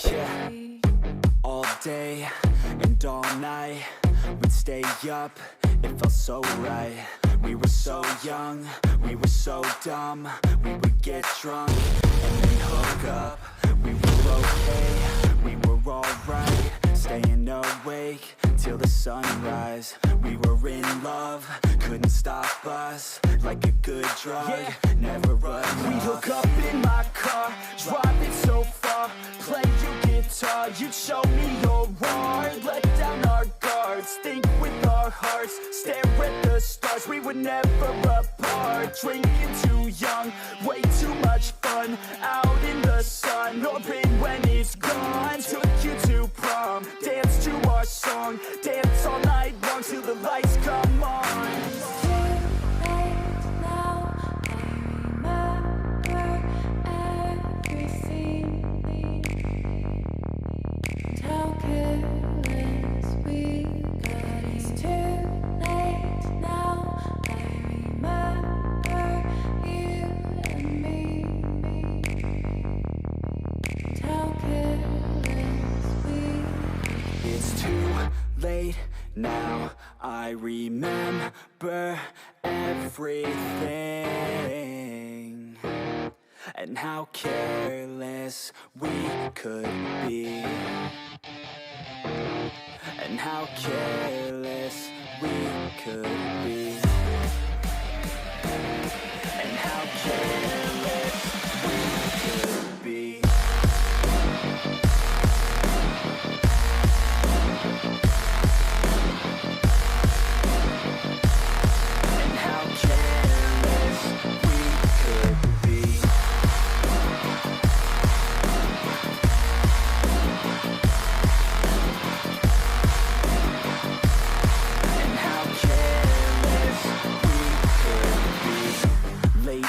Yeah, all day and all night we'd stay up, it felt so right. We were so young, we were so dumb. We would get drunk and then hook up. We were okay, we were alright, staying awake till the sunrise. We were in love, couldn't stop us. Like a good drug, yeah. Never enough. We'd hook up in my car, drive it so far, play your guitar, you'd show me your art. Let down our guards, think with our hearts, stare at the stars. We were never apart, drinking too young, way too much fun, out in the sun, open when it's gone. Took you to prom, dance to our song, dance all night long till the lights come on. Late now, I remember everything, and how careless we could be, and how careless we could be, and how careless we could be.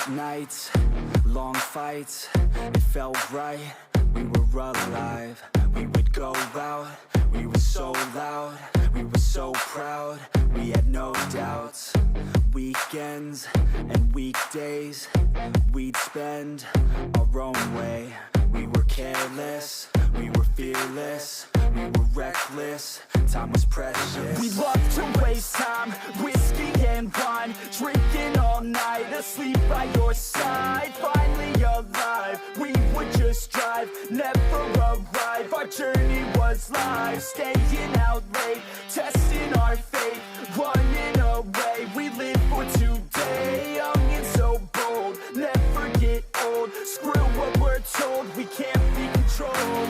Nights, long fights, it felt right, we were alive. We would go out, we were so loud, we were so proud, we had no doubts. Weekends and weekdays, we'd spend our own way. We were careless, we were fearless, we were reckless, time was precious. We loved to waste time, whiskey and wine, drinking all night, asleep by your side. Finally alive, we would just drive, never arrive. Our journey was live, staying out late, testing our fate, running away. We live for today, young and so bold, never get old. Screw what we're told, we can't be controlled.